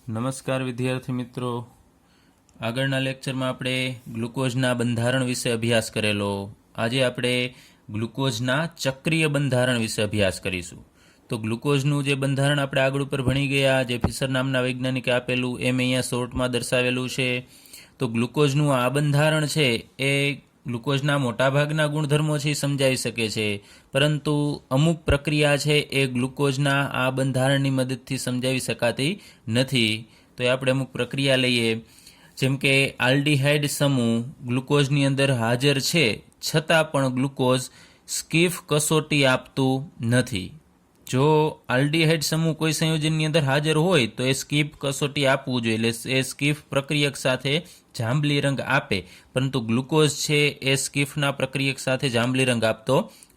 નમસ્કાર વિદ્યાર્થી મિત્રો, આગળના લેક્ચરમાં આપણે ગ્લુકોઝના બંધારણ વિશે અભ્યાસ કરેલો. આજે આપણે ગ્લુકોઝના ચક્રીય બંધારણ વિશે અભ્યાસ કરીશું. તો ગ્લુકોઝનું જે બંધારણ આપણે આગળ ઉપર ભણી ગયા, જે ફિશર નામના વૈજ્ઞાનિકે આપેલું, એમ અહીંયા શોર્ટમાં દર્શાવેલું છે. તો ગ્લુકોઝનું આ બંધારણ છે એ ગ્લુકોઝના મોટાભાગના ગુણધર્મો છે સમજાવી શકે છે, પરંતુ અમુક પ્રક્રિયા છે એ ગ્લુકોઝના આ બંધારણની મદદથી સમજાવી શકાતી નથી. તો એ આપણે અમુક પ્રક્રિયા લઈએ. જેમ કે આલ્ડીહાઇડ સમૂહ ગ્લુકોઝની અંદર હાજર છે, છતાં પણ ગ્લુકોઝ સ્કીફ કસોટી આપતું નથી. જો આલ્ડીહાઇડ સમૂહ કોઈ સંયોજનની અંદર હાજર હોય તો એ સ્કીફ કસોટી આપવું જોઈએ, એટલે એ સ્કીફ પ્રક્રિયક સાથે જાંબલી રંગ આપે, પરંતુ ગ્લુકોઝ છે એ સ્કીફના પ્રક્રિયક સાથે જાંબલી રંગ આપતો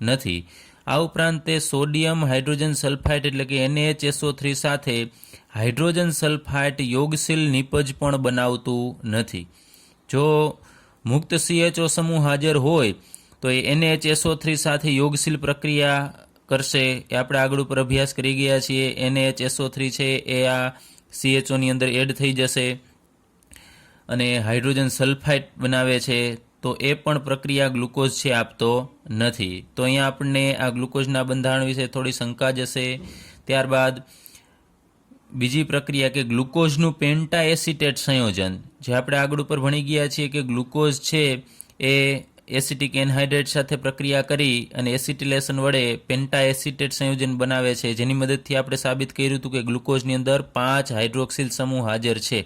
નથી. આ ઉપરાંત તે સોડિયમ હાઇડ્રોજન સલ્ફાઇડ એટલે કે NaHSO3 સાથે હાઇડ્રોજન સલ્ફાઇડ યોગશીલ નિપજ પણ બનાવતું નથી. જો મુક્ત CHO સમૂહ હાજર હોય તો એ NaHSO3 સાથે યોગશીલ પ્રક્રિયા કરશે. એ આપણે આગળ ઉપર અભ્યાસ કરી ગયા છીએ. NaHSO3 છે એ આ CHO ની અંદર એડ થઈ જશે અને હાઇડ્રોજન સલ્ફાઇડ બનાવે છે, તો એ પણ પ્રક્રિયા ગ્લુકોઝ છે આપતો નથી. તો અહીંયા આપણને આ ગ્લુકોઝના બંધારણ વિશે થોડી શંકા જશે. ત્યારબાદ બીજી પ્રક્રિયા કે ગ્લુકોઝનું પેન્ટા એસિટેટ સંયોજન, જે આપણે આગળ ઉપર ભણી ગયા છીએ કે ગ્લુકોઝ છે એ એસિટિક એનહાઇડ્રેટ સાથે પ્રક્રિયા કરી અને એસિટિલેશન વડે પેન્ટા એસિટેટ સંયોજન બનાવે છે, જેની મદદથી આપણે સાબિત કર્યું હતું કે ગ્લુકોઝની અંદર 5 હાઇડ્રોક્સિલ સમૂહ હાજર છે.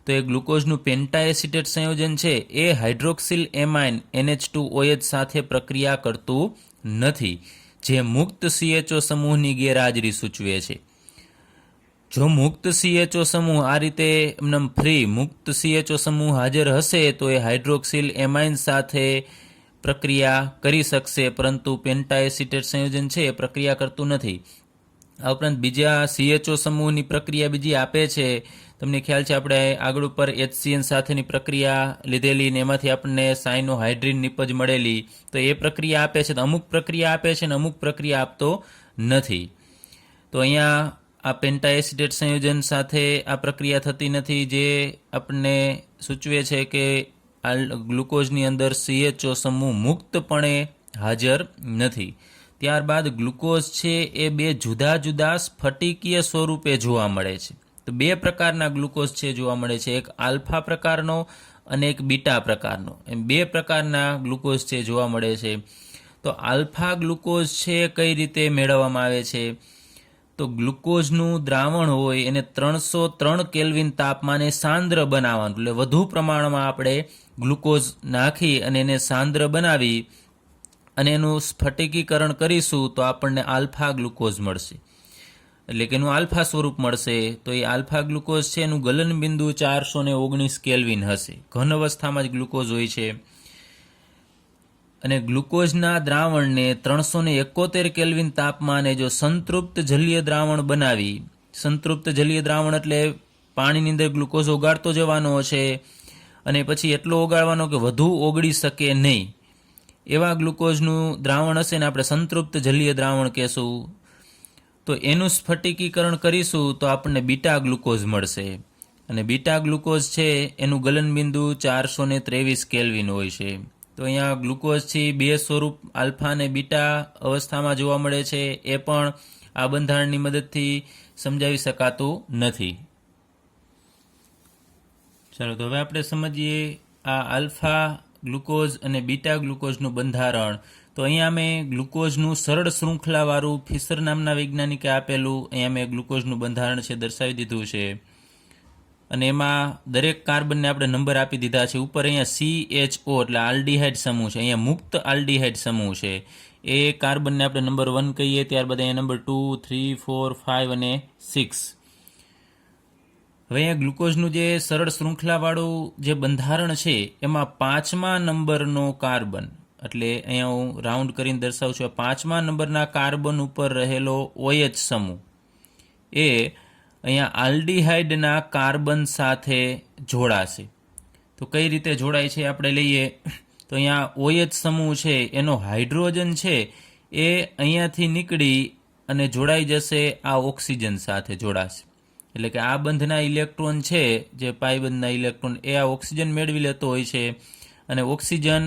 તો એ ગ્લુકોઝનું પેન્ટા એસિટેટ સંયોજન છે એ હાઇડ્રોક્સિલ એમાઇન NH2OH સાથે પ્રક્રિયા કરતું નથી, જે મુક્ત CHO સમૂહની ગેરહાજરી સૂચવે છે. જો મુક્ત CHO સમૂહ આ રીતે ફ્રી મુક્ત CHO સમૂહ હાજર હશે તો એ હાઇડ્રોક્સિલ એમાઇન સાથે પ્રક્રિયા કરી શકશે, પરંતુ પેન્ટા એસિટેટ સંયોજન છે એ પ્રક્રિયા કરતું નથી. આ ઉપરાંત બીજા CHO સમૂહની પ્રક્રિયા બીજી આપે છે. તમને ખ્યાલ છે આપણે આગળ ઉપર HCN સાથેની પ્રક્રિયા લીધેલી ને એમાંથી આપણને સાયનોહાઇડ્રીન નિપજ મળેલી. તો એ પ્રક્રિયા આપે છે, તો અમુક પ્રક્રિયા આપે છે ને અમુક પ્રક્રિયા આપતો નથી. તો અહીંયા આ પેન્ટા એસિટેટ સંયોજન સાથે આ પ્રક્રિયા થતી નથી, જે આપણને સૂચવે છે કે ગ્લુકોઝની અંદર CHO સમૂહ મુક્તપણે હાજર નથી. ત્યારબાદ ગ્લુકોઝ છે એ 2 જુદા જુદા સ્ફટિકીય સ્વરૂપે જોવા મળે છે. તો 2 પ્રકારના ગ્લુકોઝ છે જોવા મળે છે, એક આલ્ફા પ્રકારનો અને એક બીટા પ્રકારનો. એમ 2 પ્રકારના ગ્લુકોઝ છે જોવા મળે છે. તો આલ્ફા ગ્લુકોઝ છે કઈ રીતે મેળવવામાં આવે છે? તો ગ્લુકોઝનું દ્રાવણ હોય એને 303 કેલ્વિન તાપમાને સાંદ્ર બનાવવાનું, એટલે વધુ પ્રમાણમાં આપણે ગ્લુકોઝ નાખી અને એને સાંદ્ર બનાવી અને એનું સ્ફટિકીકરણ કરીશું તો આપણને આલ્ફા ગ્લુકોઝ મળશે, એટલે કે એનું આલ્ફા સ્વરૂપ મળશે. તો એ આલ્ફા ગ્લુકોઝ છે એનું ગલન બિંદુ 419 કેલ્વિન હશે. ઘન અવસ્થામાં જ ગ્લુકોઝ હોય છે અને ગ્લુકોઝના દ્રાવણને 371 કેલ્વિન તાપમાને જો સંતૃપ્ત જલીય દ્રાવણ બનાવી, સંતૃપ્ત જલીય દ્રાવણ એટલે પાણીની અંદર ગ્લુકોઝ ઓગાળતો જવાનો છે અને પછી એટલો ઓગાળવાનો કે વધુ ઓગળી શકે નહીં, એવા ગ્લુકોઝનું દ્રાવણ હશે ને આપણે સંતૃપ્ત જલીય દ્રાવણ કહેશું. તો એનું સ્ફટિકીકરણ કરીશું તો આપણને બીટા ગ્લુકોઝ મળશે, અને બીટા ગ્લુકોઝ છે એનું ગલન બિંદુ 423 કેલ્વિન હોય છે. તો અહીંયા ગ્લુકોઝથી 2 સ્વરૂપ આલ્ફા અને બીટા અવસ્થામાં જોવા મળે છે, એ પણ આ બંધારણની મદદથી સમજાવી શકાતું નથી. ચાલો તો હવે આપણે સમજીએ આ આલ્ફા ગ્લુકોઝ અને બીટા ગ્લુકોઝનું બંધારણ. તો અહીંયા મેં ગ્લુકોઝનું સરળ શૃંખલાવાળું ફિશર નામના વૈજ્ઞાનિકે આપેલું અહીંયા મેં ગ્લુકોઝનું બંધારણ છે દર્શાવી દીધું છે, અને એમાં દરેક કાર્બનને આપણે નંબર આપી દીધા છે. ઉપર અહીંયા CHO એટલે આલ્ડીહાઇડ સમૂહ છે, અહીંયા મુક્ત આલ્ડીહાઇડ સમૂહ છે, એ કાર્બનને આપણે નંબર 1 કહીએ. ત્યારબાદ અહીંયા નંબર 2, 3, 4, 5 અને 6. હવે અહીંયા ગ્લુકોઝનું જે સરળ શૃંખલાવાળું જે બંધારણ છે એમાં 5મા નંબરનો કાર્બન, એટલે અહીંયા હું રાઉન્ડ કરીને દર્શાવું છું, 5મા નંબરના કાર્બન ઉપર રહેલો OH સમૂહ એ અહીંયા આલ્ડીહાઇડના કાર્બન સાથે જોડાશે. તો કઈ રીતે જોડાય છે આપણે લઈએ. તો અહીંયા OH સમૂહ છે એનો હાઇડ્રોજન છે એ અહીંયાથી નીકળી અને જોડાઈ જશે, આ ઓક્સિજન સાથે જોડાશે. એટલે કે આ બંધના ઇલેક્ટ્રોન છે, જે પાઈ બંધના ઇલેક્ટ્રોન, એ આ ઓક્સિજન મેળવી લેતો હોય છે અને ઓક્સિજન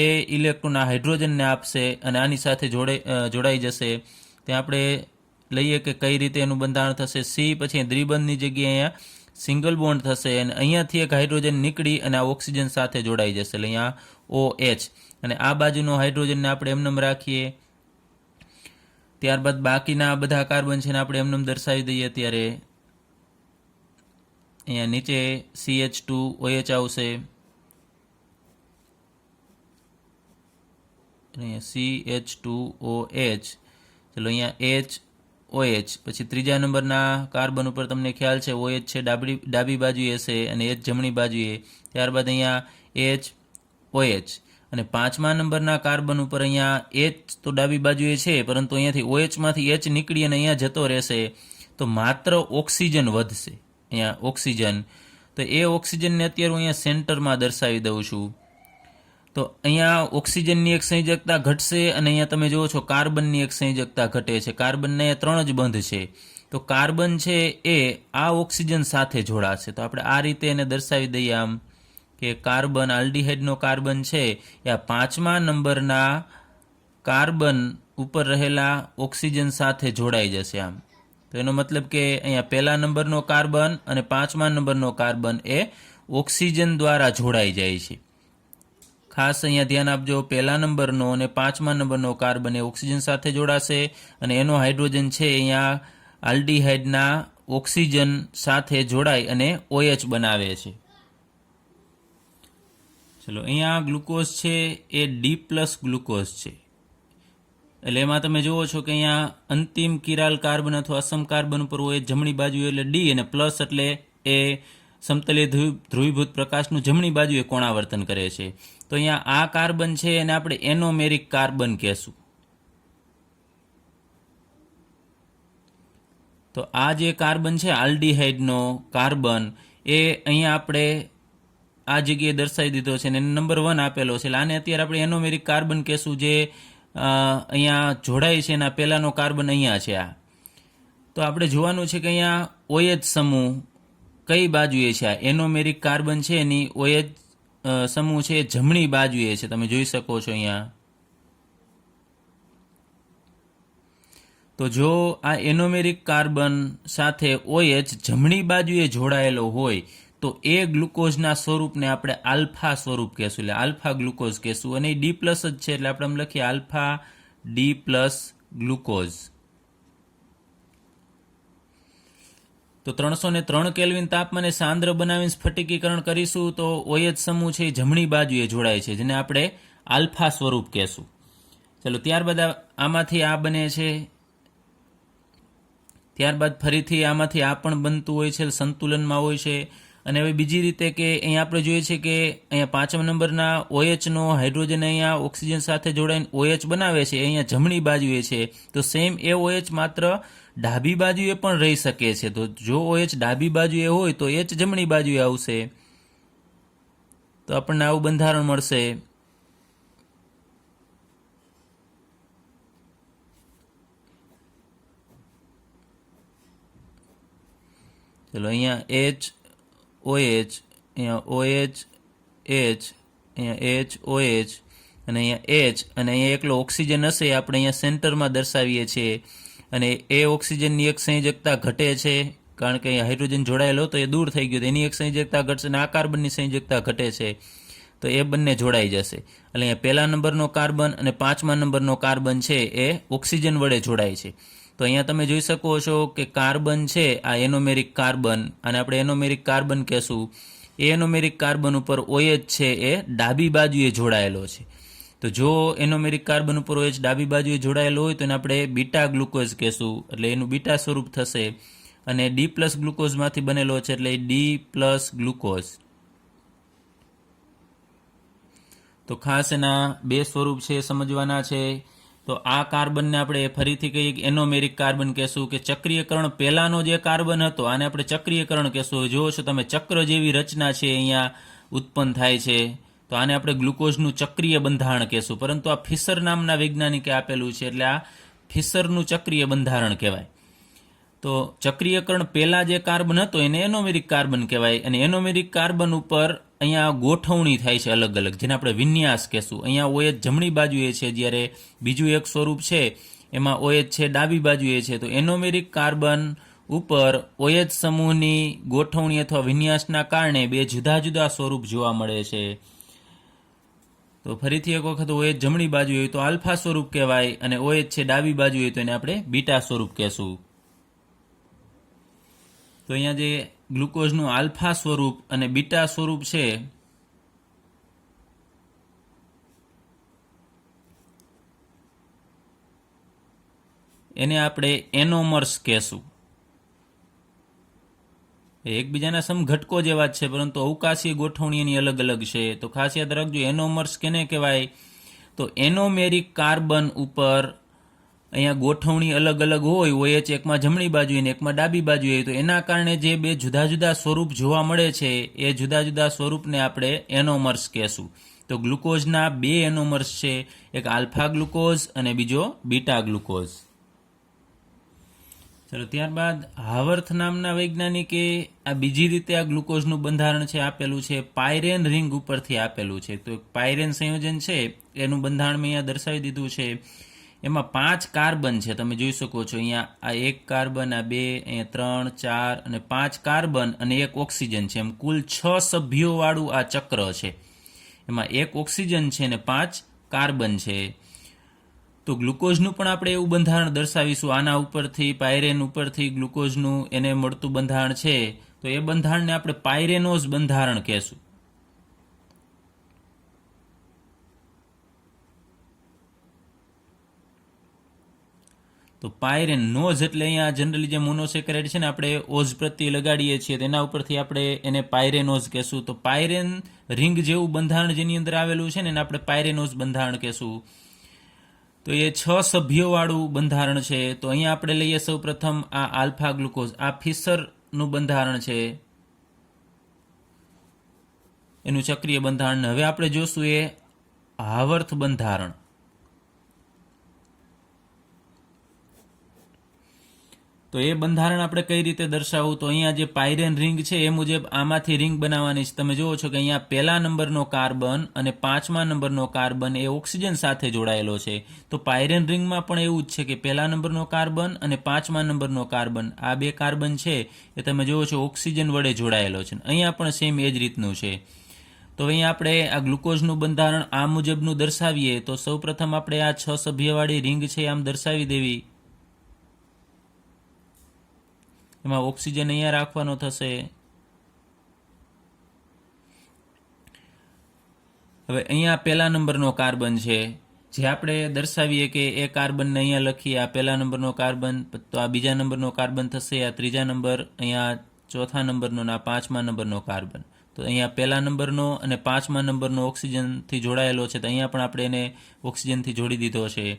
એ ઇલેક્ટ્રોન આ હાઇડ્રોજનને આપશે અને આની સાથે જોડાઈ જશે. ત્યાં આપણે લઈએ કે કઈ રીતે એનું બંધારણ થશે. સી પછી દ્વિબંધની જગ્યાએ અહીંયા સિંગલ બોન્ડ થશે અને અહીંયાથી એક હાઇડ્રોજન નીકળી અને આ ઓક્સિજન સાથે જોડાઈ જશે. એટલે અહીંયા OH અને આ બાજુનો હાઇડ્રોજનને આપણે એમનેમ રાખીએ. ત્યારબાદ બાકીના બધા કાર્બન છે ને આપણે એમનેમ દર્શાવી દઈએ. ત્યારે અહીંયા નીચે CH2OH આવશે, અહીંયા CH2OH. ચલો અહીંયા HOH. પછી ત્રીજા નંબરના કાર્બન ઉપર તમને ખ્યાલ છે OH છે ડાબી બાજુએ છે અને H જમણી બાજુએ. ત્યારબાદ અહીંયા HOH અને પાંચમા નંબરના કાર્બન ઉપર અહીંયા H તો ડાબી બાજુએ છે, પરંતુ અહીંયાથી OHમાંથી H નીકળી અને અહીંયા જતો રહેશે, તો માત્ર ઓક્સિજન વધશે. અહીંયા ઓક્સિજન, તો એ ઓક્સિજનને અત્યારે હું અહીંયા સેન્ટરમાં દર્શાવી દઉં છું. તો અહીંયા ઓક્સિજનની એક સંયોજકતા ઘટશે અને અહીંયા તમે જુઓ છો કાર્બનની એક સંયોજકતા ઘટે છે. કાર્બનને 3 જ બંધ છે, તો કાર્બન છે એ આ ઓક્સિજન સાથે જોડાશે. તો આપણે આ રીતે એને દર્શાવી દઈએ આમ કે કાર્બન, આલ્ડીહાઇડનો કાર્બન છે એ આ પાંચમા નંબરના કાર્બન ઉપર રહેલા ઓક્સિજન સાથે જોડાઈ જશે આમ. તો એનો મતલબ કે અહીંયા પહેલા નંબરનો કાર્બન અને પાંચમા નંબરનો કાર્બન એ ઓક્સિજન દ્વારા જોડાઈ જાય છે. ખાસ અહીંયા ધ્યાન આપજો, પહેલા નંબરનો અને પાંચમા નંબરનો કાર્બન એ ઓક્સિજન સાથે જોડાશે અને એનો હાઇડ્રોજન છે અહીંયા આલ્ડીહાઇડના ઓક્સિજન સાથે જોડાઈ અને OH બનાવે છે. ચલો અહીંયા ગ્લુકોઝ છે એ D+ ગ્લુકોઝ છે. એટલે એમાં તમે જુઓ છો કે અહીંયા અંતિમ કિરાલ કાર્બન અથવા અસમ કાર્બન ઉપર OH જમણી બાજુ એટલે D અને પ્લસ એટલે એ સમતલીય ધ્રુવીભૂત પ્રકાશનું જમણી બાજુએ કોણાવર્તન કરે છે. તો અહીંયા આ કાર્બન છે એને આપણે એનોમેરિક કાર્બન કહેશું. તો આ જે કાર્બન છે આલ્ડીહાઇડનો કાર્બન એ અહીંયા આપણે આ જગ્યાએ દર્શાવી દીધો છે અને નંબર 1 આપેલો છે. એટલે આને અત્યારે આપણે એનોમેરિક કાર્બન કહેશું, જે અહીંયા જોડાય છે એના પહેલાનો કાર્બન અહીંયા છે આ. તો આપણે જોવાનું છે કે અહીંયા OH સમૂહ કઈ બાજુએ છે. આ એનોમેરિક કાર્બન છે એની OH સમૂહ છે જમણી બાજુએ છે, તમે જોઈ શકો છો અહીંયા. તો જો આ એનોમેરિક કાર્બન સાથે OH જમણી બાજુએ જોડાયેલો હોય તો એ ગ્લુકોઝના સ્વરૂપને આપણે આલ્ફા સ્વરૂપ કહેશું, એટલે આલ્ફા ગ્લુકોઝ કહેશું. અને એ D+ જ છે એટલે આપણે લખીએ આલ્ફા D+ ગ્લુકોઝ. તો 303 કેલ્વિન તાપમાને સાંદ્ર બનાવીને સ્ફટિકીકરણ કરીશું તો OH સમૂહ છે એ જમણી બાજુએ જોડાય છે, જેને આપણે આલ્ફા સ્વરૂપ કહેશું. ચલો ત્યારબાદ આમાંથી આ બને છે, ત્યારબાદ ફરીથી આમાંથી આ પણ બનતું હોય છે, સંતુલનમાં હોય છે. અને હવે બીજી રીતે કે અહીંયા આપણે જોઈએ છે કે અહીંયા 5મા નંબરના OHનો હાઇડ્રોજન અહીંયા ઓક્સિજન સાથે જોડાઈને OH બનાવે છે, અહીંયા જમણી બાજુએ છે. તો સેમ એ OH માત્ર ડાબી બાજુએ પણ રહી શકે છે. તો જો OH ડાબી બાજુએ હોય તો H જમણી બાજુએ આવશે, તો આપણને આવું બંધારણ મળશે. ચલો અહીંયા HOH, અહીંયા OH, H, અહીંયા HOH અને અહીંયા H અને અહીંયા એકલો ઓક્સિજન હશે આપણે અહીંયા સેન્ટરમાં દર્શાવીએ છીએ. અને એ ઓક્સિજનની એક સંયોજકતા ઘટે છે, કારણ કે અહીંયા હાઇડ્રોજન જોડાયેલો તો એ દૂર થઈ ગયો, તો એની એક સંયોજકતા ઘટશે અને આ કાર્બનની સંયોજકતા ઘટે છે, તો એ બંને જોડાઈ જશે. એટલે અહીંયા પહેલા નંબરનો કાર્બન અને 5મા નંબરનો કાર્બન છે એ ઓક્સિજન વડે જોડાય છે. તો અહીંયા તમે જોઈ શકો છો કે કાર્બન છે આ એનોમેરિક કાર્બન, અને આપણે એનોમેરિક કાર્બન કહેશું. એ એનોમેરિક કાર્બન ઉપર OH છે એ ડાબી બાજુએ જોડાયેલો છે. તો જો એનોમેરિક કાર્બન ઉપર OH ડાબી બાજુએ જોડાયેલો હોય તો એને આપણે બીટા ગ્લુકોઝ કહેશું, એટલે એનું બીટા સ્વરૂપ થશે. અને D+ ગ્લુકોઝમાંથી બનેલો છે એટલે D+ ગ્લુકોઝ. તો ખાસ એના 2 સ્વરૂપ છે સમજવાના છે. તો આ કાર્બનને આપણે ફરીથી કહીએ કે એનોમેરિક કાર્બન કહેશું, કે ચક્રીયકરણ પહેલાનો જે કાર્બન હતો આને આપણે ચક્રીયકરણ કહેશું. જુઓ છો તમે ચક્ર જેવી રચના છે અહીંયા ઉત્પન્ન થાય છે, તો આને આપણે ગ્લુકોઝનું ચક્રીય બંધારણ કહેશું. પરંતુ આ ફિશર નામના વૈજ્ઞાનિકે આપેલું છે, એટલે આ ફિશરનું ચક્રીય બંધારણ કહેવાય. તો ચક્રીયકરણ પહેલા જે કાર્બન હતો એને એનોમેરિક કાર્બન કહેવાય, અને એનોમેરિક કાર્બન ઉપર અહીંયા ગોઠવણી થાય છે અલગ અલગ, જેને આપણે વિન્યાસ કહેશું. અહીંયા OH જમણી બાજુએ છે, જ્યારે બીજું એક સ્વરૂપ છે એમાં OH છે ડાબી બાજુએ છે. તો એનોમેરિક કાર્બન ઉપર OH સમૂહની ગોઠવણી અથવા વિન્યાસના કારણે બે જુદા જુદા સ્વરૂપ જોવા મળે છે. તો ફરીથી એક વખત OH જમણી બાજુ હોય તો આલ્ફા સ્વરૂપ કહેવાય, અને OH છે ડાબી બાજુ હોય તો એને આપણે બીટા સ્વરૂપ કહેશું. તો અહીંયા જે ગ્લુકોઝનું આલ્ફા સ્વરૂપ અને બીટા સ્વરૂપ છે એને આપણે એનોમર્સ કહેશું. એકબીજાના સમઘટકો જેવા જ છે, પરંતુ અવકાશી ગોઠવણી એની અલગ અલગ છે. તો ખાસ યાદ રાખજો, એનોમર્સ કેને કહેવાય? તો એનોમેરિક કાર્બન ઉપર અહીંયા ગોઠવણી અલગ અલગ હોય, OH એકમાં જમણી બાજુ અને એકમાં ડાબી બાજુ હોય, તો એના કારણે જે બે જુદા જુદા સ્વરૂપ જોવા મળે છે એ જુદા જુદા સ્વરૂપને આપણે એનોમર્સ કહેશું. તો ગ્લુકોઝના બે એનોમર્સ છે, એક આલ્ફા ગ્લુકોઝ અને બીજો બીટા ગ્લુકોઝ. ચલો, ત્યારબાદ હાવર્થ નામના વૈજ્ઞાનિકે આ બીજી રીતે આ ગ્લુકોઝનું બંધારણ છે આપેલું છે, પાયરેન રિંગ ઉપરથી આપેલું છે. તો પાયરેન સંયોજન છે એનું બંધારણ મેં અહીંયા દર્શાવી દીધું છે. એમાં 5 કાર્બન છે, તમે જોઈ શકો છો અહીંયા. આ 1 કાર્બન, આ 2, અહીંયા 3, 4 અને 5 કાર્બન અને 1 ઓક્સિજન છે. એમ કુલ 6 સભ્યોવાળું આ ચક્ર છે. એમાં 1 ઓક્સિજન છે અને 5 કાર્બન છે. તો ગ્લુકોઝનું પણ આપણે એવું બંધારણ દર્શાવીશું. આના ઉપરથી, પાયરેન ઉપરથી ગ્લુકોઝનું એને મળતું બંધારણ છે, તો એ બંધારણને આપણે પાયરેનોઝ બંધારણ કહેશું. તો પાયરેન નોઝ એટલે અહીંયા જનરલી જે મોનોસેકેરાઇડ છે ને આપણે ઓઝ પ્રત્યે લગાડીએ છીએ, તેના ઉપરથી આપણે એને પાયરેનોઝ કહેશું. તો પાયરેન રિંગ જેવું બંધારણ જેની અંદર આવેલું છે ને એને આપણે પાયરેનોઝ બંધારણ કહેશું. તો એ 6 સભ્યોવાળું બંધારણ છે. તો અહીંયા આપણે લઈએ સૌ પ્રથમ આ આલ્ફા ગ્લુકોઝ, આ ફિશરનું બંધારણ છે, એનું ચક્રીય બંધારણ. હવે આપણે જોશું એ હાવર્થ બંધારણ. તો એ બંધારણ આપણે કઈ રીતે દર્શાવવું? તો અહીંયા જે પાયરેન રિંગ છે એ મુજબ આમાંથી રિંગ બનાવવાની છે. તમે જુઓ છો કે અહીંયા પહેલા નંબરનો કાર્બન અને 5મા નંબરનો કાર્બન એ ઓક્સિજન સાથે જોડાયેલો છે. તો પાયરેન રિંગમાં પણ એવું જ છે કે પહેલા નંબરનો કાર્બન અને 5મા નંબરનો કાર્બન, આ બે કાર્બન છે એ તમે જુઓ છો ઓક્સિજન વડે જોડાયેલો છે. અહીંયા પણ સેમ એ જ રીતનું છે. તો અહીંયા આપણે આ ગ્લુકોઝનું બંધારણ આ મુજબનું દર્શાવીએ તો સૌપ્રથમ આપણે આ 6 સભ્યવાળી રિંગ છે આમ દર્શાવી દેવી. એમાં ઓક્સિજન અહીંયા રાખવાનો થશે. હવે અહીંયા પહેલા નંબરનો કાર્બન છે, જે આપણે દર્શાવીએ કે એ કાર્બનને અહીંયા લખીએ, આ પહેલા નંબરનો કાર્બન, તો આ બીજા નંબરનો કાર્બન થશે, આ ત્રીજા નંબર, અહીંયા ચોથા નંબરનો અને આ 5મા નંબરનો કાર્બન. તો અહીંયા પહેલા નંબરનો અને 5મા નંબરનો ઓક્સિજનથી જોડાયેલો છે, તો અહીંયા પણ આપણે એને ઓક્સિજનથી જોડી દીધો છે.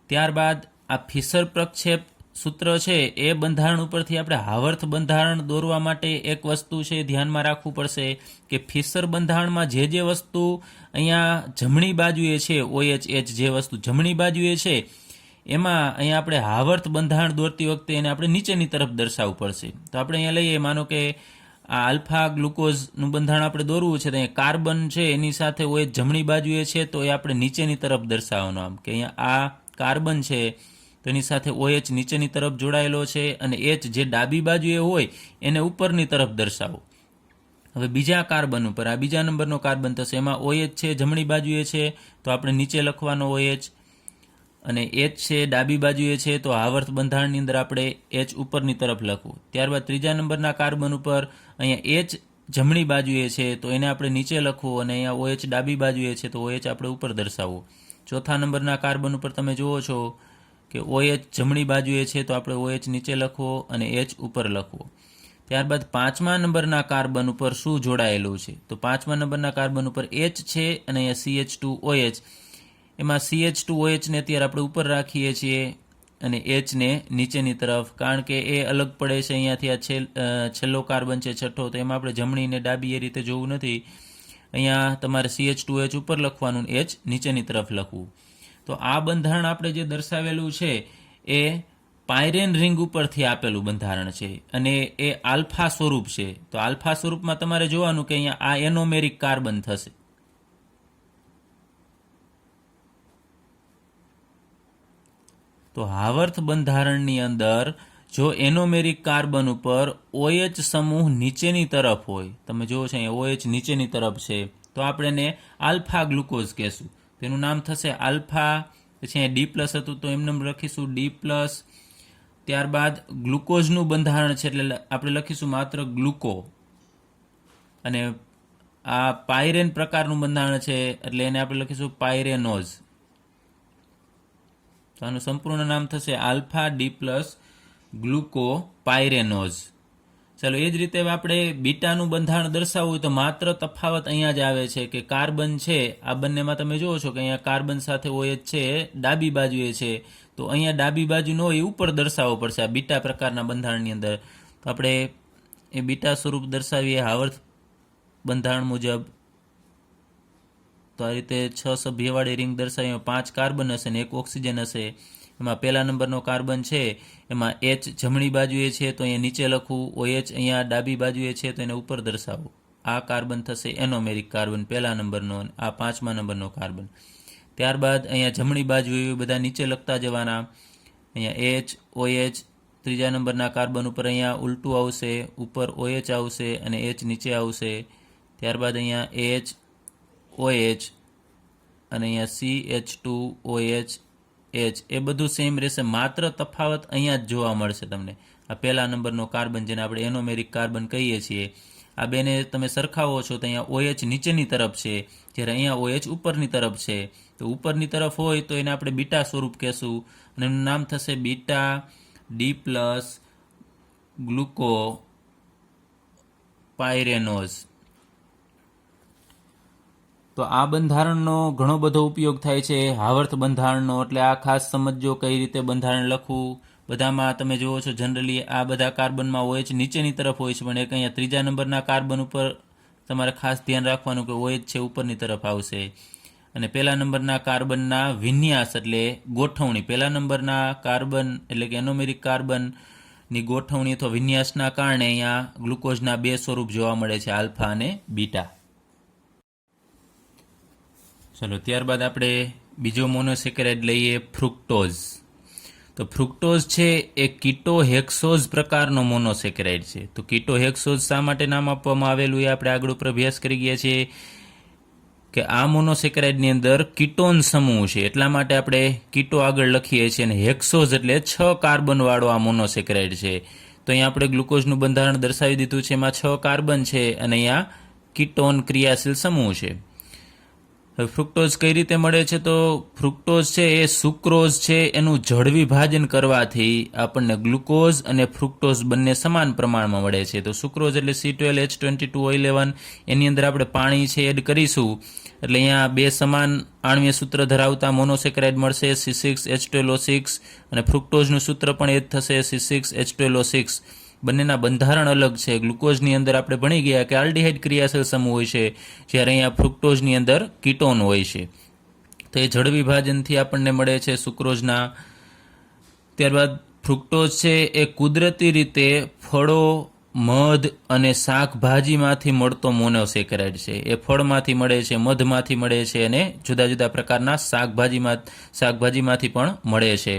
ત્યારબાદ આ ફિશર પ્રક્ષેપ સૂત્ર છે એ બંધારણ ઉપરથી આપણે હાવર્થ બંધારણ દોરવા માટે એક વસ્તુ છે ધ્યાનમાં રાખવું પડશે કે ફિશર બંધારણમાં જે વસ્તુ અહીંયા જમણી બાજુએ છે, OH જે વસ્તુ જમણી બાજુએ છે, એમાં અહીંયા આપણે હાવર્થ બંધારણ દોરતી વખતે એને આપણે નીચેની તરફ દર્શાવવું પડશે. તો આપણે અહીંયા લઈએ, માનો કે આ આલ્ફા ગ્લુકોઝનું બંધારણ આપણે દોરવું છે, તો અહીંયા કાર્બન છે એની સાથે OH જમણી બાજુએ છે, તો એ આપણે નીચેની તરફ દર્શાવવાનું. આમ કે અહીંયા આ કાર્બન છે તેની સાથે OH નીચેની તરફ જોડાયેલો છે અને H જે ડાબી બાજુએ હોય એને ઉપરની તરફ દર્શાવો. હવે બીજા કાર્બન ઉપર આ બીજા નંબરનો કાર્બન થશે, એમાં OH છે જમણી બાજુએ છે, તો આપણે નીચે લખવાનો OH, અને H છે ડાબી બાજુએ છે, તો હાવર્થ બંધારણની અંદર આપણે H ઉપરની તરફ લખવું. ત્યારબાદ ત્રીજા નંબરના કાર્બન ઉપર અહીંયા H જમણી બાજુએ છે, તો એને આપણે નીચે લખવું, અને અહીંયા OH ડાબી બાજુએ છે, તો OH આપણે ઉપર દર્શાવવું. ચોથા નંબરના કાર્બન ઉપર તમે જુઓ છો કે OH જમણી બાજુએ છે, તો આપણે OH નીચે લખવો અને H ઉપર લખવો. ત્યારબાદ 5મા નંબરના કાર્બન ઉપર શું જોડાયેલું છે? તો 5મા નંબરના કાર્બન ઉપર H છે અને અહીંયા CH2OH. એમાં CH2OH ને અત્યારે આપણે ઉપર રાખીએ છીએ અને H ને નીચેની તરફ, કારણ કે એ અલગ પડે છે અહીંયાથી. આ છેલ્લો કાર્બન છે છઠ્ઠો, તો એમાં આપણે જમણી ને ડાબી એ રીતે જોવું નથી. અહીંયા તમારે CH2OH ઉપર લખવાનું, H નીચેની તરફ લખવું. તો આ બંધારણ આપણે જે દર્શાવેલું છે એ પાયરેન રિંગ ઉપરથી આપેલું બંધારણ છે અને એ આલ્ફા સ્વરૂપ છે. તો આલ્ફા સ્વરૂપમાં તમારે જોવાનું કે અહીંયા આ એનોમેરિક કાર્બન થશે. તો હાવર્થ બંધારણની અંદર જો એનોમેરિક કાર્બન ઉપર OH સમૂહ નીચેની તરફ હોય, તમે જુઓ છો અહીંયા OH નીચેની તરફ છે, તો આપણે એને આલ્ફા ગ્લુકોઝ કહેશું. તેનું નામ થશે આલ્ફા. પછી અહીંયા ડી પ્લસ હતું તો એમને લખીશું ડી પ્લસ. ત્યારબાદ ગ્લુકોઝનું બંધારણ છે એટલે આપણે લખીશું માત્ર ગ્લુકો. અને આ પાયરેન પ્રકારનું બંધારણ છે એટલે એને આપણે લખીશું પાયરેનોઝ. તો આનું સંપૂર્ણ નામ થશે આલ્ફા ડી પ્લસ ગ્લુકો પાયરેનોઝ. ચાલો, એ જ રીતે આપણે બીટાનું બંધારણ દર્શાવવું હોય તો માત્ર તફાવત અહીંયા જ આવે છે કે કાર્બન છે આ બંનેમાં તમે જુઓ છો કે અહીંયા કાર્બન સાથે OH છે ડાબી બાજુએ છે, તો અહીંયા ડાબી બાજુ ન હોય એ ઉપર દર્શાવવો પડશે આ બીટા પ્રકારના બંધારણની અંદર. તો આપણે એ બીટા સ્વરૂપ દર્શાવીએ હાવર્થ બંધારણ મુજબ. તો આ રીતે 6 સભ્યવાળી રિંગ દર્શાવી, 5 કાર્બન હશે ને 1 ઓક્સિજન હશે. એમાં પહેલા નંબરનો કાર્બન છે એમાં H જમણી બાજુએ છે તો અહીંયા નીચે લખવું, OH અહીંયા ડાબી બાજુએ છે તો એને ઉપર દર્શાવવું. આ કાર્બન થશે એનોમેરિક કાર્બન પહેલા નંબરનો, અને આ 5મા નંબરનો કાર્બન. ત્યારબાદ અહીંયા જમણી બાજુએ બધા નીચે લખતા જવાના. અહીંયા H, OH ત્રીજા નંબરના કાર્બન ઉપર અહીંયા ઉલટું આવશે, ઉપર OH આવશે અને H નીચે આવશે. ત્યારબાદ અહીંયા H, OH અને અહીંયા CH2OH H એ બધું સેમ રહેશે, માત્ર તફાવત અહીંયા જ જોવા મળશે તમને. આ પહેલા નંબરનો કાર્બન જેને આપણે એનોમેરિક કાર્બન કહીએ છીએ, આ બેને તમે સરખાવો છો તો અહીંયા OH નીચેની તરફ છે, જ્યારે અહીંયા OH ઉપરની તરફ છે. તો ઉપરની તરફ હોય તો એને આપણે બીટા સ્વરૂપ કહેશું અને એનું નામ થશે બીટા ડી પ્લસ ગ્લુકો પાયરેનોઝ. તો આ બંધારણનો ઘણો બધો ઉપયોગ થાય છે હાવર્થ બંધારણનો, એટલે આ ખાસ સમજો કઈ રીતે બંધારણ લખવું. બધામાં તમે જુઓ છો જનરલી આ બધા કાર્બનમાં OH નીચેની તરફ હોય છે, પણ એક અહીંયા ત્રીજા નંબરના કાર્બન ઉપર તમારે ખાસ ધ્યાન રાખવાનું કે OH છે ઉપરની તરફ આવશે. અને પહેલા નંબરના કાર્બનના વિન્યાસ એટલે ગોઠવણી, પહેલા નંબરના કાર્બન એટલે કે એનોમેરિક કાર્બનની ગોઠવણી અથવા વિન્યાસના કારણે અહીંયા ગ્લુકોઝના 2 સ્વરૂપ જોવા મળે છે, આલ્ફા અને બીટા. ચલો, ત્યારબાદ આપણે બીજો મોનોસેકેરાઇડ લઈએ, ફ્રુક્ટોઝ. તો ફ્રુક્ટોઝ છે એ કીટોહેક્સોઝ પ્રકારનો મોનોસેકેરાઇડ છે. તો કીટોહેક્સોઝ શા માટે નામ આપવામાં આવેલું એ આપણે આગળ ઉપર અભ્યાસ કરી ગયા છીએ કે આ મોનોસેકેરાઇડની અંદર કીટોન સમૂહ છે, એટલા માટે આપણે કીટો આગળ લખીએ છીએ, અને હેક્સોઝ એટલે 6 કાર્બનવાળો આ મોનોસેકેરાઇડ છે. તો અહીંયા આપણે ગ્લુકોઝનું બંધારણ દર્શાવી દીધું છે, એમાં 6 કાર્બન છે અને અહીંયા કીટોન ક્રિયાશીલ સમૂહ છે. હવે ફ્રુક્ટોઝ કઈ રીતે મળે છે? તો ફ્રુક્ટોઝ છે એ સુક્રોઝ છે એનું જળ વિભાજન કરવાથી આપણને ગ્લુકોઝ અને ફ્રુક્ટોઝ બંને સમાન પ્રમાણમાં મળે છે. તો સુક્રોઝ એટલે C12H22O11, એની અંદર આપણે પાણી છે એડ કરીશું એટલે અહીંયા 2 સમાન આણ્વીય સૂત્ર ધરાવતા મોનોસેકેરાઇડ મળશે, C6H12O6, અને ફ્રુક્ટોઝનું સૂત્ર પણ એ જ થશે, C6H12O6. બંનેના બંધારણ અલગ છે. ગ્લુકોઝની અંદર આપણે ભણી ગયા કે આલ્ડીહાઇડ ક્રિયાશીલ સમૂહ હોય છે, જ્યારે અહીંયા ફ્રુક્ટોઝની અંદર કીટોન હોય છે. તો એ જળ વિભાજનથી આપણને મળે છે સુક્રોઝના. ત્યારબાદ ફ્રુક્ટોઝ છે એ કુદરતી રીતે ફળો, મધ અને શાકભાજીમાંથી મળતો મોનોસેકેરાઇડ છે. એ ફળમાંથી મળે છે, મધમાંથી મળે છે અને જુદા જુદા પ્રકારના શાકભાજીમાંથી પણ મળે છે.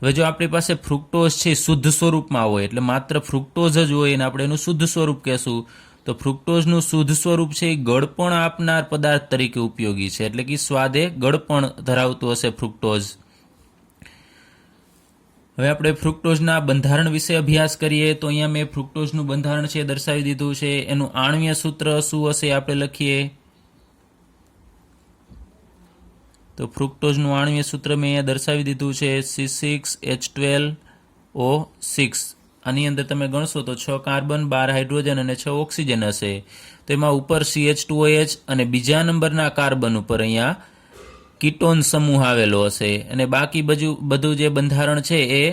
હવે જો આપણી પાસે ફ્રુક્ટોઝ છે શુદ્ધ સ્વરૂપમાં હોય, એટલે માત્ર ફ્રુક્ટોઝ જ હોય અને આપણે એનું શુદ્ધ સ્વરૂપ કહેશું, તો ફ્રુક્ટોઝનું શુદ્ધ સ્વરૂપ છે એ ગળપણ આપનાર પદાર્થ તરીકે ઉપયોગી છે, એટલે કે સ્વાદે ગળપણ ધરાવતું હશે ફ્રુક્ટોઝ. હવે આપણે ફ્રુક્ટોઝના બંધારણ વિશે અભ્યાસ કરીએ તો અહીંયા મેં ફ્રુક્ટોઝનું બંધારણ છે દર્શાવી દીધું છે. એનું આણ્વીય સૂત્ર શું હશે આપણે લખીએ. તો ફ્રુક્ટોઝનું આણ્વીય સૂત્ર મેં અહીંયા દર્શાવી દીધું છે, C6H12O6. આની અંદર તમે ગણશો તો 6 કાર્બન, 12 હાઇડ્રોજન અને 6 ઓક્સિજન હશે. તો એમાં ઉપર CH2OH અને બીજા નંબરના કાર્બન ઉપર અહીંયા કીટોન સમૂહ આવેલો હશે, અને બાકી બધું જે બંધારણ છે એ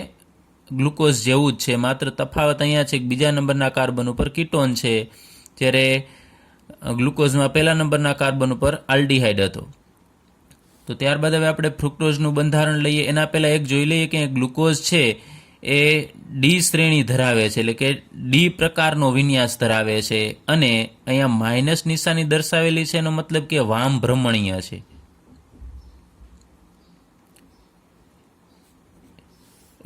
ગ્લુકોઝ જેવું જ છે, માત્ર તફાવત અહીંયા છે કે બીજા નંબરના કાર્બન ઉપર કીટોન છે, જ્યારે ગ્લુકોઝમાં પહેલા નંબરના કાર્બન ઉપર આલ્ડીહાઇડ હતો. તો ત્યારબાદ હવે આપણે ફ્રુક્ટોઝનું બંધારણ લઈએ. એના પહેલાં એક જોઈ લઈએ કે ગ્લુકોઝ છે એ ડી શ્રેણી ધરાવે છે, એટલે કે ડી પ્રકારનો વિન્યાસ ધરાવે છે, અને અહીંયા માઇનસ નિશાની દર્શાવેલી છે એનો મતલબ કે વામ ભ્રમણીય છે.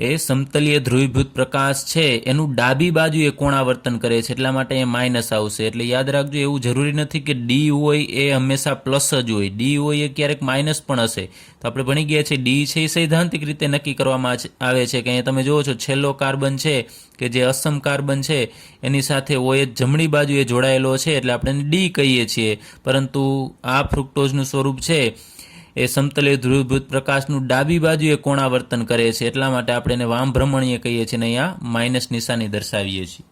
એ સમતલીય ધ્રુવીભૂત પ્રકાશ છે એનું ડાબી બાજુએ કોણાવર્તન કરે છે, એટલા માટે એ માઇનસ આવશે. એટલે યાદ રાખજો, એવું જરૂરી નથી કે ડી હોય એ હંમેશા પ્લસ જ હોય. ડી હોય એ ક્યારેક માઇનસ પણ હશે. તો આપણે ભણી ગયા છીએ ડી છે એ સૈદ્ધાંતિક રીતે નક્કી કરવામાં આવે છે કે અહીંયા તમે જુઓ છો છેલ્લો કાર્બન છે કે જે અસમ કાર્બન છે એની સાથે OH જમણી બાજુએ જોડાયેલો છે, એટલે આપણે ડી કહીએ છીએ. પરંતુ આ ફ્રુક્ટોઝનું સ્વરૂપ છે એ સમતલીય ધ્રુવીભૂત પ્રકાશનું ડાબી બાજુએ કોણાવર્તન કરે છે, એટલા માટે આપણે એને વામ ભ્રમણીય કહીએ છીએ અને અહીંયા માઇનસ નિશાની દર્શાવીએ છીએ.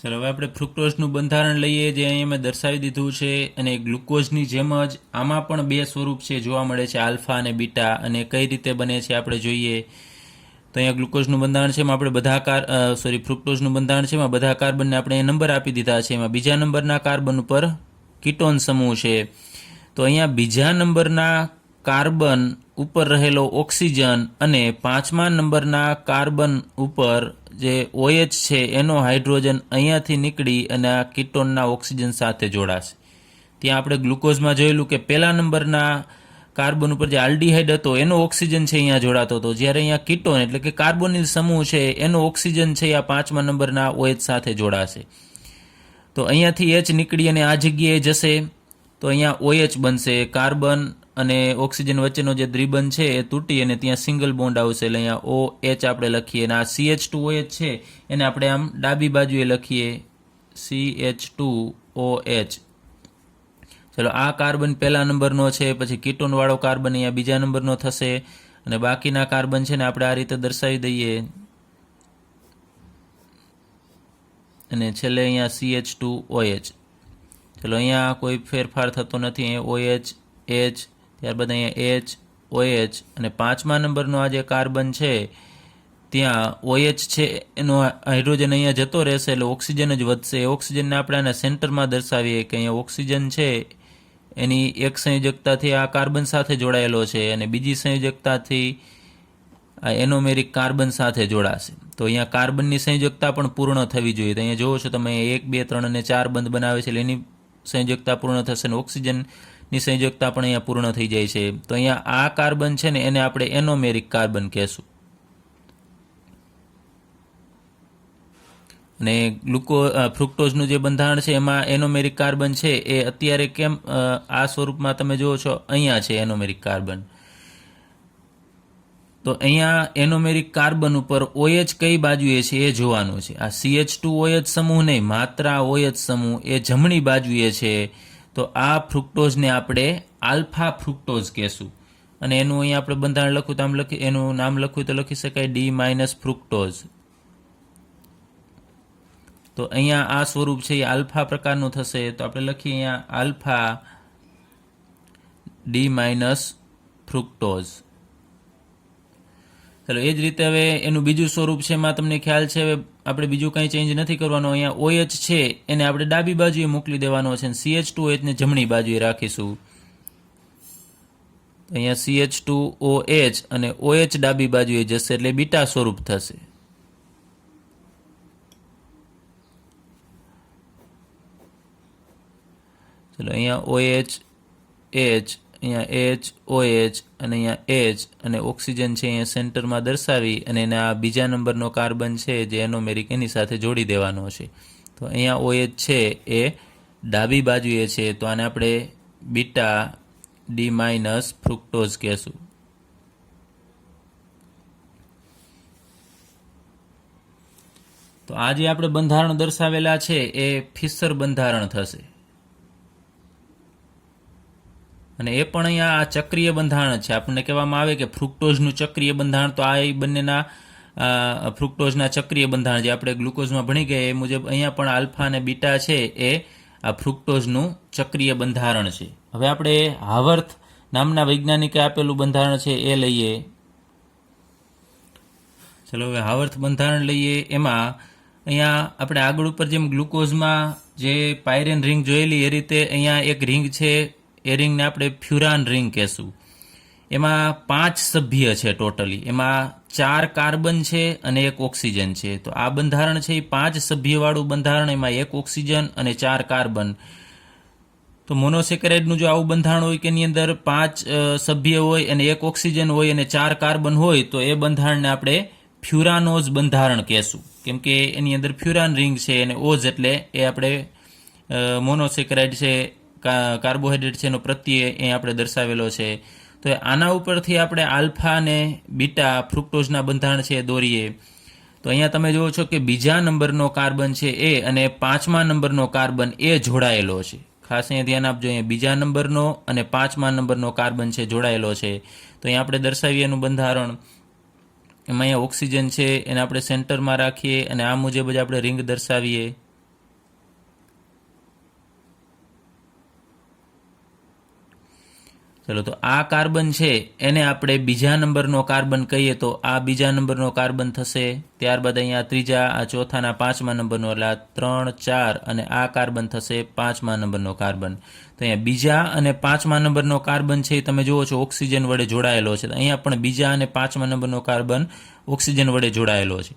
ચાલો હવે આપણે ફ્રુક્ટોઝનું બંધારણ લઈએ, જે અહીં મેં દર્શાવી દીધું છે. અને ગ્લુકોઝની જેમ જ આમાં પણ બે સ્વરૂપ છે જોવા મળે છે, આલ્ફા અને બીટા. અને કઈ રીતે બને છે આપણે જોઈએ. તો અહીંયા ગ્લુકોઝનું બંધારણ છે, એમાં આપણે બધા ફ્રુક્ટોઝનું બંધારણ છે, એમાં બધા કાર્બનને આપણે નંબર આપી દીધા છે. એમાં બીજા નંબરના કાર્બન ઉપર કીટોન સમૂહ છે. તો અહીંયા બીજા નંબરના કાર્બન ઉપર રહેલો ઓક્સિજન અને પાંચમા નંબરના કાર્બન ઉપર જે OH છે એનો હાઇડ્રોજન અહીંયાથી નીકળી અને આ કીટોનના ઓક્સિજન સાથે જોડાશે. ત્યાં આપણે ગ્લુકોઝમાં જોયેલું કે પહેલા નંબરના કાર્બન ઉપર જે આલ્ડીહાઇડ હતો એનો ઓક્સિજન છે અહીંયા જોડાતો હતો, જ્યારે અહીંયા કીટોન એટલે કે કાર્બોનિલ સમૂહ છે એનો ઓક્સિજન છે આ પાંચમા નંબરના OH સાથે જોડાશે. તો અહીંયાથી H નીકળી અને આ જગ્યાએ જશે, તો અહીંયા OH બનશે. કાર્બન અને ઓક્સિજન વચ્ચેનો જે દ્વિબંધ છે એ તૂટી અને ત્યાં સિંગલ બોન્ડ આવશે, એટલે અહીંયા OH આપણે લખીએ. અને આ CH2OH છે એને આપણે આમ ડાબી બાજુએ લખીએ, CH2OH. ચલો, આ કાર્બન પહેલા નંબરનો છે, પછી કીટોનવાળો કાર્બન અહીંયા બીજા નંબરનો થશે, અને બાકીના કાર્બન છે ને આપણે આ રીતે દર્શાવી દઈએ. અને છેલ્લે અહીંયા CH2OH. ચલો, અહીંયા કોઈ ફેરફાર થતો નથી. અહીંયા OH, H, ત્યારબાદ અહીંયા H, OH, અને પાંચમા નંબરનો આ જે કાર્બન છે ત્યાં OH છે એનો હાઇડ્રોજન અહીંયા જતો રહેશે, એટલે ઓક્સિજન જ વધશે. ઓક્સિજનને આપણે આના સેન્ટરમાં દર્શાવીએ કે અહીંયા ઓક્સિજન છે એની એક સંયોજકતાથી આ કાર્બન સાથે જોડાયેલો છે અને બીજી સંયોજકતાથી આ એનોમેરિક કાર્બન સાથે જોડાશે. તો અહીંયા કાર્બનની સંયોજકતા પણ પૂર્ણ થવી જોઈએ. તો અહીંયા જોવો છો તમે 1, 2, 3 અને 4 બંધ બનાવે છે, એટલે એની સંયોજકતા પૂર્ણ થશે અને ઓક્સિજનની સંયોજકતા પણ અહીંયા પૂર્ણ થઈ જાય છે. તો અહીંયા આ કાર્બન છે ને એને આપણે એનોમેરિક કાર્બન કહેશું. અને ફ્રુક્ટોઝનું જે બંધારણ છે એમાં એનોમેરિક કાર્બન છે એ અત્યારે કેમ આ સ્વરૂપમાં તમે જુઓ છો, અહીંયા છે એનોમેરિક કાર્બન. તો અહીંયા એનોમેરિક કાર્બન ઉપર OH કઈ બાજુએ છે એ જોવાનું છે. આ CH2OH સમૂહ નહીં, માત્ર આ OH સમૂહ એ જમણી બાજુએ છે. તો આ ફ્રુક્ટોઝને આપણે આલ્ફા ફ્રુક્ટોઝ કહેશું. અને એનું અહીંયા આપણે બંધારણ લખ્યું તો આમ એનું નામ લખ્યું તો લખી શકાય D- ફ્રુક્ટોઝ. તો અહીંયા આ સ્વરૂપ છે એ આલ્ફા પ્રકારનું થશે. તો આપણે લખીએ અહીંયા આલ્ફા D- ફ્રુક્ટોઝ. ચાલો, એ જ રીતે હવે એનું બીજું સ્વરૂપ છે, એમાં તમને ખ્યાલ છે હવે આપણે બીજું કંઈ ચેન્જ નથી કરવાનું. અહીંયા OH છે એને આપણે ડાબી બાજુએ મોકલી દેવાનો છે અને CH2OH ને જમણી બાજુએ રાખીશું. અહીંયા CH2OH અને OH ડાબી બાજુએ જશે, એટલે બીટા સ્વરૂપ થશે. ચલો, અહીંયા OH, H, અહીંયા H, OH અને અહીંયા H અને ઓક્સિજન છે અહીંયા સેન્ટરમાં દર્શાવી અને એને આ બીજા નંબરનો કાર્બન છે જે એનોમેરિક એની સાથે જોડી દેવાનો છે. તો અહીંયા OH છે એ ડાબી બાજુએ છે, તો આને આપણે બીટા D- ફ્રુક્ટોઝ કહેશું. તો આ જે આપણે બંધારણ દર્શાવેલા છે એ ફિશર બંધારણ થશે. અને એ પણ અહીંયા આ ચક્રીય બંધારણ છે. આપણને કહેવામાં આવે કે ફ્રુક્ટોઝનું ચક્રીય બંધારણ, તો આ બંનેના ફ્રુક્ટોઝના ચક્રીય બંધારણ જે આપણે ગ્લુકોઝમાં ભણી ગયા એ મુજબ અહીંયા પણ આલ્ફા અને બીટા છે એ આ ફ્રુક્ટોઝનું ચક્રીય બંધારણ છે. હવે આપણે હાવર્થ નામના વૈજ્ઞાનિકે આપેલું બંધારણ છે એ લઈએ. ચલો, હવે હાવર્થ બંધારણ લઈએ. એમાં અહીંયા આપણે આગળ ઉપર જેમ ગ્લુકોઝમાં જે પાયરેન રિંગ જોયેલી એ રીતે અહીંયા એક રિંગ છે, એ રિંગને આપણે ફ્યુરાન રિંગ કહેશું. એમાં 5 સભ્ય છે ટોટલી, એમાં 4 કાર્બન છે અને 1 ઓક્સિજન છે. તો આ બંધારણ છે એ 5 સભ્યવાળું બંધારણ, એમાં 1 ઓક્સિજન અને 4 કાર્બન. તો મોનોસેકેરાઇડનું જો આવું બંધારણ હોય કે એની અંદર 5 સભ્ય હોય અને 1 ઓક્સિજન હોય અને 4 કાર્બન હોય, તો એ બંધારણને આપણે ફ્યુરાનોઝ બંધારણ કહેશું, કેમ કે એની અંદર ફ્યુરાન રિંગ છે અને ઓઝ એટલે એ આપણે મોનોસેકેરાઇડ છે, કાર્બોહાઈડ્રેટ છે એનો પ્રત્યય એ આપણે દર્શાવેલો છે. તો આના ઉપરથી આપણે આલ્ફા અને બીટા ફ્રુક્ટોઝના બંધારણ છે એ દોરીએ. તો અહીંયા તમે જુઓ છો કે બીજા નંબરનો કાર્બન છે એ અને 5મા નંબરનો કાર્બન એ જોડાયેલો છે. ખાસ અહીંયા ધ્યાન આપજો, અહીંયા બીજા નંબરનો અને 5મા નંબરનો કાર્બન છે જોડાયેલો છે. તો અહીંયા આપણે દર્શાવીએ એનું બંધારણ. એમાં અહીંયા ઓક્સિજન છે એને આપણે સેન્ટરમાં રાખીએ અને આ મુજબ જ આપણે રિંગ દર્શાવીએ. ચલો, તો આ કાર્બન છે એને આપણે બીજા નંબરનો કાર્બન કહીએ તો આ બીજા નંબરનો કાર્બન થશે. ત્યારબાદ અહીંયા ત્રીજા, આ ચોથાના 5મા નંબરનો, એટલે આ 3, 4 અને આ કાર્બન થશે 5મા નંબરનો કાર્બન. તો અહીંયા બીજા અને 5મા નંબરનો કાર્બન છે તમે જુઓ છો ઓક્સિજન વડે જોડાયેલો છે. અહીંયા પણ બીજા અને 5મા નંબરનો કાર્બન ઓક્સિજન વડે જોડાયેલો છે.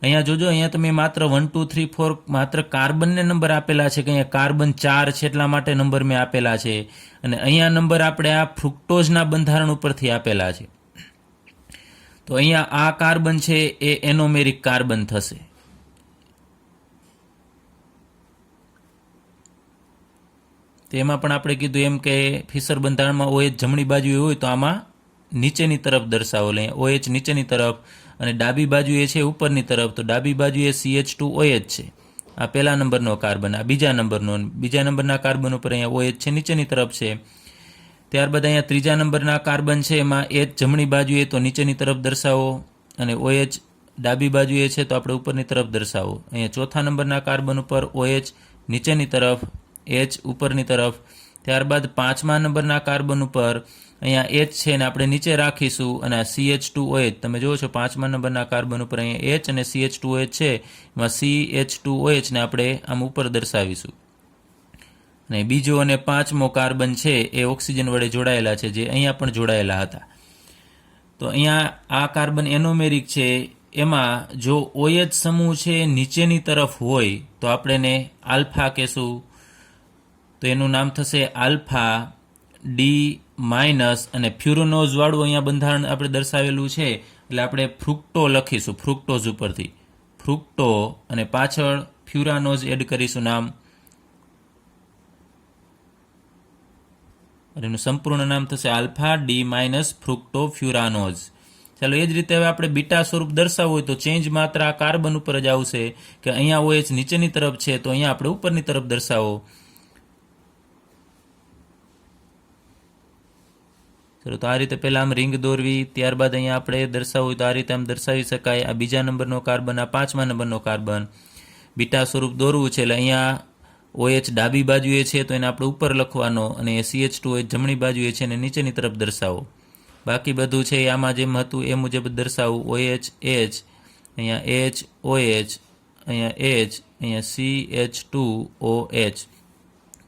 અહીંયા જોજો, અહીંયા તમે માત્ર 1, 2, 3, 4 માત્ર કાર્બનને નંબર આપેલા છે કે અહીંયા કાર્બન 4 છે એટલા માટે નંબર મેં આપેલા છે, અને અહીંયા નંબર આપણે આ ફ્રુક્ટોઝના બંધારણ ઉપરથી આપેલા છે. તો અહીંયા આ કાર્બન છે એ એનોમેરિક કાર્બન થશે. તેમાં પણ આપણે કીધું એમ કે ફિશર બંધારણમાં OH જમણી બાજુએ હોય તો આમાં નીચેની તરફ દર્શાવો, OH નીચેની તરફ અને ડાબી બાજુએ છે ઉપરની તરફ. તો ડાબી બાજુએ CH2OH છે, આ પહેલા નંબરનો કાર્બન, આ બીજા નંબરનો, બીજા નંબરના કાર્બન ઉપર અહીંયા OH છે નીચેની તરફ છે. ત્યારબાદ અહીંયા ત્રીજા નંબરના કાર્બન છે એમાં H જમણી બાજુએ તો નીચેની તરફ દર્શાવો અને OH ડાબી બાજુએ છે તો આપણે ઉપરની તરફ દર્શાવો. અહીંયા ચોથા નંબરના કાર્બન ઉપર OH નીચેની તરફ, H ઉપરની તરફ. ત્યારબાદ 5મા નંબરના કાર્બન ઉપર અહીંયા H છે ને આપણે નીચે રાખીશું અને આ CH2OH તમે જુઓ છો 5મા નંબરના કાર્બન ઉપર અહીંયા H અને CH2OH છે, એમાં CH2OH ને આપણે આમ ઉપર દર્શાવીશું. અને બીજો અને 5મો કાર્બન છે એ ઓક્સિજન વડે જોડાયેલા છે, જે અહીંયા પણ જોડાયેલા હતા. તો અહીંયા આ કાર્બન એનોમેરિક છે, એમાં જો OH સમૂહ છે નીચેની તરફ હોય તો આપણે એને આલ્ફા કહેશું. તો એનું નામ થશે આલ્ફા ડી માઇનસ, અને ફ્યુરાનોઝ વાળું અહીંયા બંધારણ આપણે દર્શાવેલું છે એટલે આપણે ફ્રુક્ટો લખીશું, ફ્રુક્ટોઝ ઉપરથી ફ્રુક્ટો અને પાછળ ફ્યુરાનોઝ એડ કરીશું નામ. એનું સંપૂર્ણ નામ થશે આલ્ફા ડી માઇનસ ફ્રુક્ટો ફ્યુરાનોઝ. ચાલો, એ જ રીતે હવે આપણે બીટા સ્વરૂપ દર્શાવવું હોય તો ચેન્જ માત્ર આ કાર્બન ઉપર જ આવશે કે અહીંયા OH નીચેની તરફ છે તો અહીંયા આપણે ઉપરની તરફ દર્શાવો. ચલો, તો આ રીતે પહેલાં આમ રિંગ દોરવી, ત્યારબાદ અહીંયા આપણે દર્શાવવું હોય તો આ રીતે આમ દર્શાવી શકાય. આ બીજા નંબરનો કાર્બન, આ 5મા નંબરનો કાર્બન. બીટા સ્વરૂપ દોરવું છે એટલે અહીંયા OH ડાબી બાજુએ છે તો એને આપણે ઉપર લખવાનો અને CH2OH જમણી બાજુએ છે અને નીચેની તરફ દર્શાવો. બાકી બધું છે આમાં જેમ હતું એ મુજબ દર્શાવવું. OH, H, અહીંયા H, OH, અહીંયા H, અહીંયા CH2OH.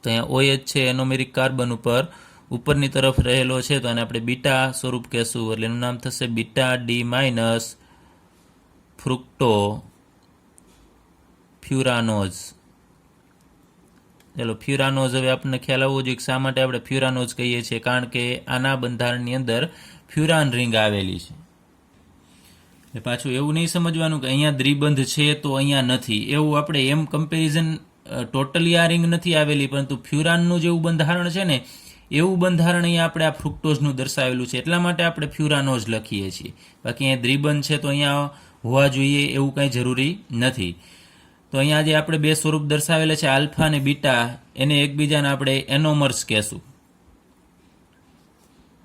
તો અહીંયા OH છે એનોમેરિક કાર્બન ઉપર ઉપરની તરફ રહેલો છે તો આને આપણે બીટા સ્વરૂપ કહેશું, એટલે એનું નામ થશે બીટા ડી માઇનસ ફ્રુક્ટો ફ્યુરાનોઝ. ચલો, ફ્યુરાનોઝ હવે આપણને ખ્યાલ આવવો જોઈએ કે શા માટે આપણે ફ્યુરાનોઝ કહીએ છીએ, કારણ કે આના બંધારણની અંદર ફ્યુરાન રિંગ આવેલી છે. એટલે પાછું એવું નહીં સમજવાનું કે અહીંયા દ્વિબંધ છે તો અહીંયા નથી, એવું આપણે એમ કમ્પેરિઝન ટોટલી આ રિંગ નથી આવેલી, પરંતુ ફ્યુરાનનું જેવું બંધારણ છે ને એવું બંધારણ અહીંયા આપણે આ ફ્રુક્ટોઝનું દર્શાવેલું છે, એટલા માટે આપણે ફ્યુરાનોઝ લખીએ છીએ. બાકી અહીંયા દ્વિબંધ છે તો અહીંયા હોવા જોઈએ એવું કંઈ જરૂરી નથી. તો અહીંયા જે આપણે બે સ્વરૂપ દર્શાવેલા છે આલ્ફા અને બીટા, એને એકબીજાને આપણે એનોમર્સ કહેશું.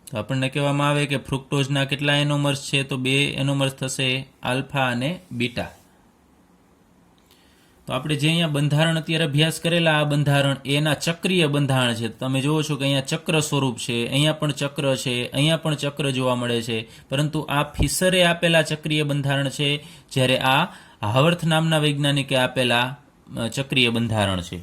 તો આપણને કહેવામાં આવે કે ફ્રુક્ટોઝના કેટલા એનોમર્સ છે, તો 2 એનોમર્સ થશે, આલ્ફા અને બીટા. તો આપણે જે અહીંયા બંધારણ અત્યારે અભ્યાસ કરેલા આ બંધારણ એના ચક્રીય બંધારણ છે. તમે જુઓ છો કે અહીંયા ચક્ર સ્વરૂપ છે, અહીંયા પણ ચક્ર છે, અહીંયા પણ ચક્ર જોવા મળે છે, પરંતુ આ ફિશરે આપેલા ચક્રીય બંધારણ છે, જ્યારે આ હાવર્થ નામના વૈજ્ઞાનિકે આપેલા ચક્રીય બંધારણ છે.